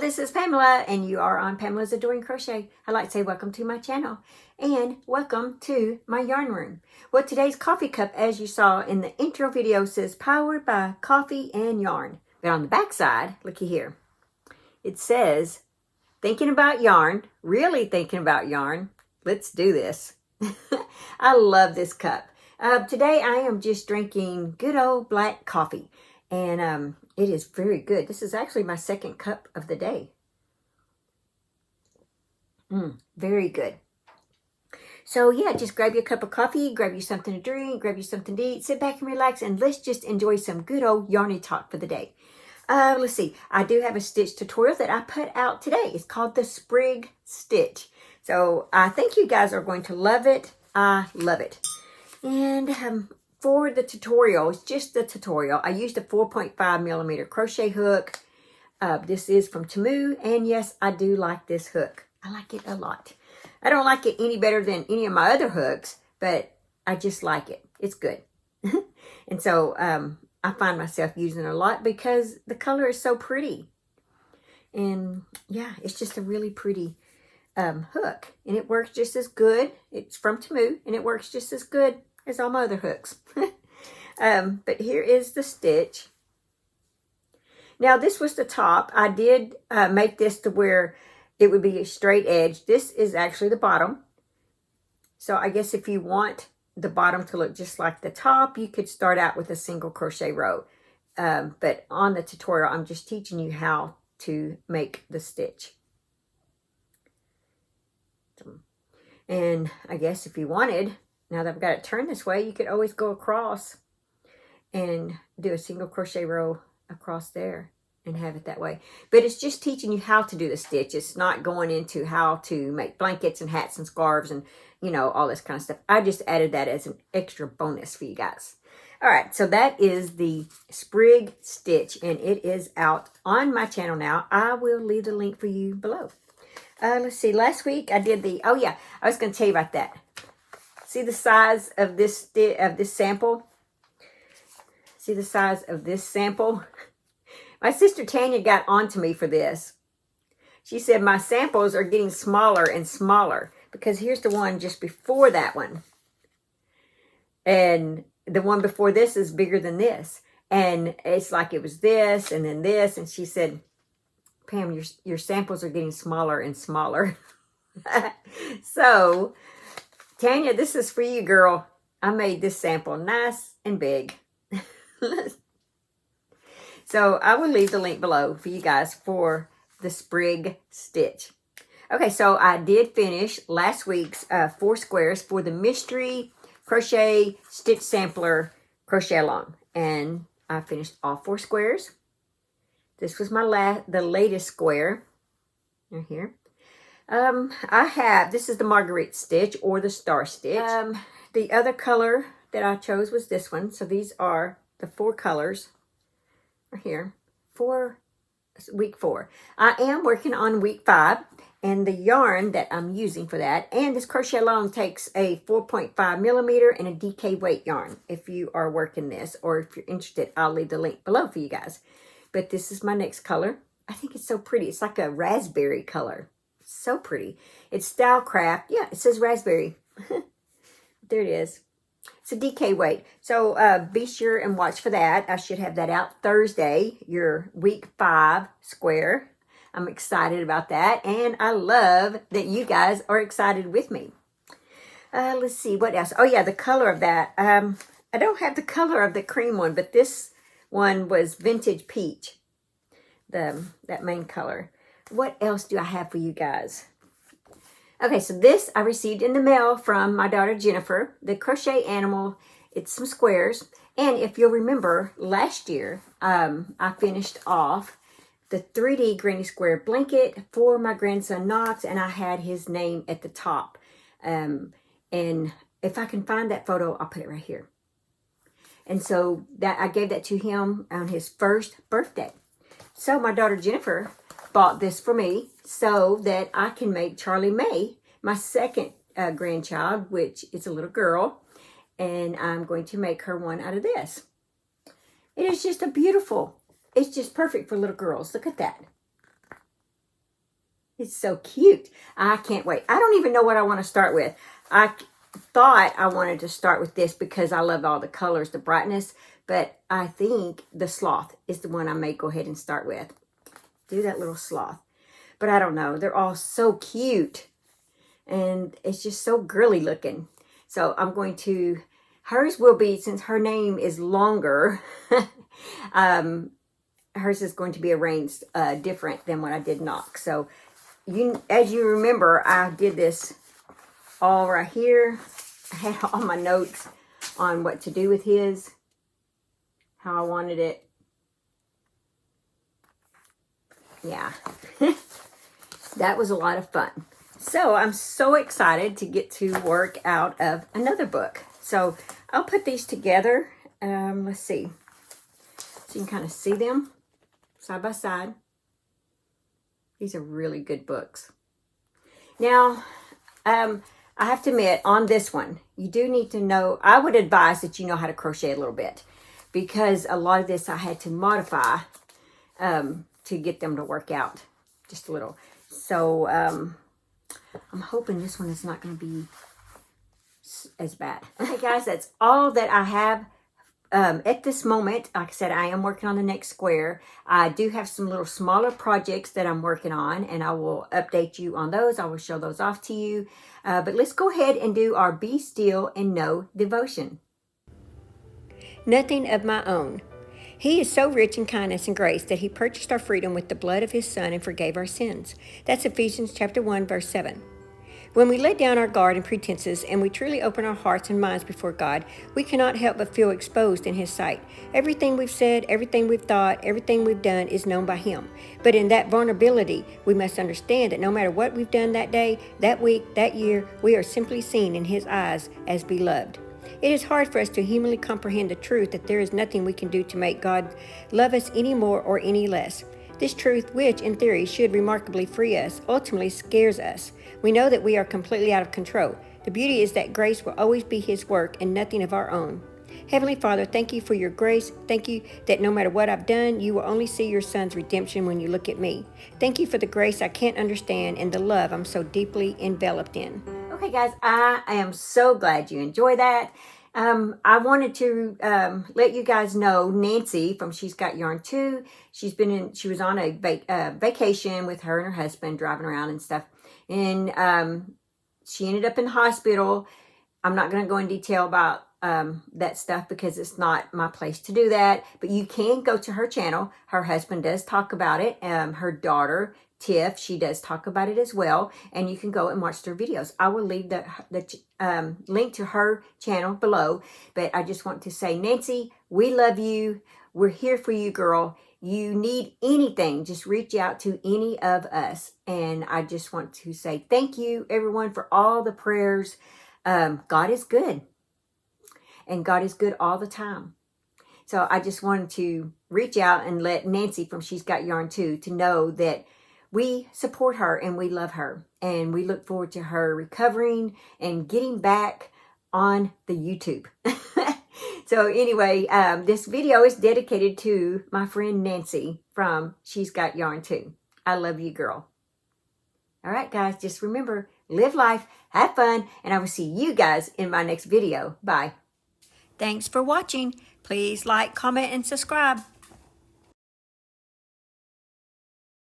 this is Pamela, and you are on Pamela's Adoring Crochet. I'd like to say welcome to my channel, and welcome to my yarn room. Well, today's coffee cup, as you saw in the intro video, says powered by coffee and yarn. But on the back side, looky here, it says, thinking about yarn, really thinking about yarn. Let's do this. I love this cup. Today I am just drinking good old black coffee, and it is very good. This is actually my second cup of the day. Very good. So yeah, just grab you a cup of coffee, grab you something to drink, grab you something to eat, sit back and relax, and let's just enjoy some good old yarny talk for the day. Let's see. I do have a stitch tutorial that I put out today. It's called the Sprig Stitch. So I think you guys are going to love it. I love it. And for the tutorial, it's just the tutorial. I used a 4.5 millimeter crochet hook. This is from Temu, and yes, I do like this hook. I like it a lot. I don't like it any better than any of my other hooks, but I just like it. It's good. And so I find myself using it a lot because the color is so pretty. And yeah, it's just a really pretty hook, and it works just as good. It's from Temu, and it works just as good as all my other hooks. But here is the stitch. Now this was the top. I did make this to where it would be a straight edge. This is actually the bottom. So I guess if you want the bottom to look just like the top, you could start out with a single crochet row. But on the tutorial, I'm just teaching you how to make the stitch. And I guess if you wanted, now that I've got it turned this way, you could always go across and do a single crochet row across there and have it that way. But it's just teaching you how to do the stitch. It's not going into how to make blankets and hats and scarves and, you know, all this kind of stuff. I just added that as an extra bonus for you guys. All right, so that is the Sprig Stitch, and it is out on my channel now. I will leave the link for you below. Let's see, last week I did the, oh yeah, I was going to tell you about that. See the size of this sample? See the size of this sample? My sister Tanya got onto me for this. She said my samples are getting smaller and smaller because here's the one just before that one. And the one before this is bigger than this. And it's like it was this and then this. And she said, Pam, your samples are getting smaller and smaller. So, Tanya, this is for you, girl. I made this sample nice and big. So, I will leave the link below for you guys for the Sprig Stitch. Okay, so I did finish last week's 4 squares for the Mystery Crochet Stitch Sampler Crochet Along. And I finished all 4 squares. This was the latest square. Right here. This is the Marguerite stitch or the star stitch. The other color that I chose was this one. So these are the 4 colors right here for week 4. I am working on week 5, and the yarn that I'm using for that, and this crochet along takes a 4.5 millimeter and a DK weight yarn. If you are working this, or if you're interested, I'll leave the link below for you guys. But this is my next color. I think it's so pretty. It's like a raspberry color. So pretty. It's Style Craft. Yeah, it says raspberry. There it is. It's a DK weight. So be sure and watch for that. I should have that out Thursday, your week 5 square. I'm excited about that. And I love that you guys are excited with me. Let's see, what else? Oh yeah, the color of that. I don't have the color of the cream one, but this one was Vintage Peach, that main color. What else do I have for you guys? Okay, so this I received in the mail from my daughter Jennifer, the Crochet Animal. It's some squares. And if you'll remember, last year I finished off the 3D Granny Square blanket for my grandson Knox, and I had his name at the top. And if I can find that photo, I'll put it right here. And so that I gave that to him on his first birthday. So my daughter Jennifer bought this for me so that I can make Charlie May my second grandchild, which is a little girl. And I'm going to make her one out of this. It is just a beautiful, it's just perfect for little girls. Look at that. It's so cute. I can't wait. I don't even know what I want to start with. I thought I wanted to start with this because I love all the colors, the brightness, but I think the sloth is the one I may go ahead and start with. Do that little sloth. But I don't know. They're all so cute. And it's just so girly looking. So I'm going to, hers will be, since her name is longer, hers is going to be arranged different than what I did Knock. So as you remember, I did this all right here. I had all my notes on what to do with his, how I wanted it. Yeah, that was a lot of fun. So I'm so excited to get to work out of another book. So I'll put these together. Let's see. So you can kind of see them side by side. These are really good books. Now, I have to admit, on this one, you do need to know, I would advise that you know how to crochet a little bit, because a lot of this I had to modify to get them to work out just a little. So I'm hoping this one is not going to be as bad. Okay, guys, that's all that I have at this moment. Like I said, I am working on the next square. I do have some little smaller projects that I'm working on, and I will update you on those. I will show those off to you. But let's go ahead and do our Be Still and Know devotion. Nothing of my own. He is so rich in kindness and grace that he purchased our freedom with the blood of his Son and forgave our sins. That's Ephesians chapter 1, verse 7. When we let down our guard and pretenses and we truly open our hearts and minds before God, we cannot help but feel exposed in his sight. Everything we've said, everything we've thought, everything we've done is known by him. But in that vulnerability, we must understand that no matter what we've done that day, that week, that year, we are simply seen in his eyes as beloved. It is hard for us to humanly comprehend the truth that there is nothing we can do to make God love us any more or any less. This truth, which in theory should remarkably free us, ultimately scares us. We know that we are completely out of control. The beauty is that grace will always be his work and nothing of our own. Heavenly Father, thank you for your grace. Thank you that no matter what I've done, you will only see your Son's redemption when you look at me. Thank you for the grace I can't understand and the love I'm so deeply enveloped in. Okay, guys, I am so glad you enjoy that. I wanted to let you guys know Nancy from She's Got Yarn Too. She was on a vacation with her and her husband, driving around and stuff. And she ended up in the hospital. I'm not going to go in detail about that stuff because it's not my place to do that. But you can go to her channel. Her husband does talk about it. Her daughter, Tiff, she does talk about it as well. And you can go and watch their videos. I will leave the link to her channel below. But I just want to say, Nancy, we love you. We're here for you, girl. You need anything, just reach out to any of us. And I just want to say thank you, everyone, for all the prayers. God is good. And God is good all the time. So I just wanted to reach out and let Nancy from She's Got Yarn Too to know that we support her and we love her. And we look forward to her recovering and getting back on the YouTube. So anyway, this video is dedicated to my friend Nancy from She's Got Yarn Too. I love you, girl. All right, guys, just remember, live life, have fun, and I will see you guys in my next video. Bye. Thanks for watching. Please like, comment, and subscribe.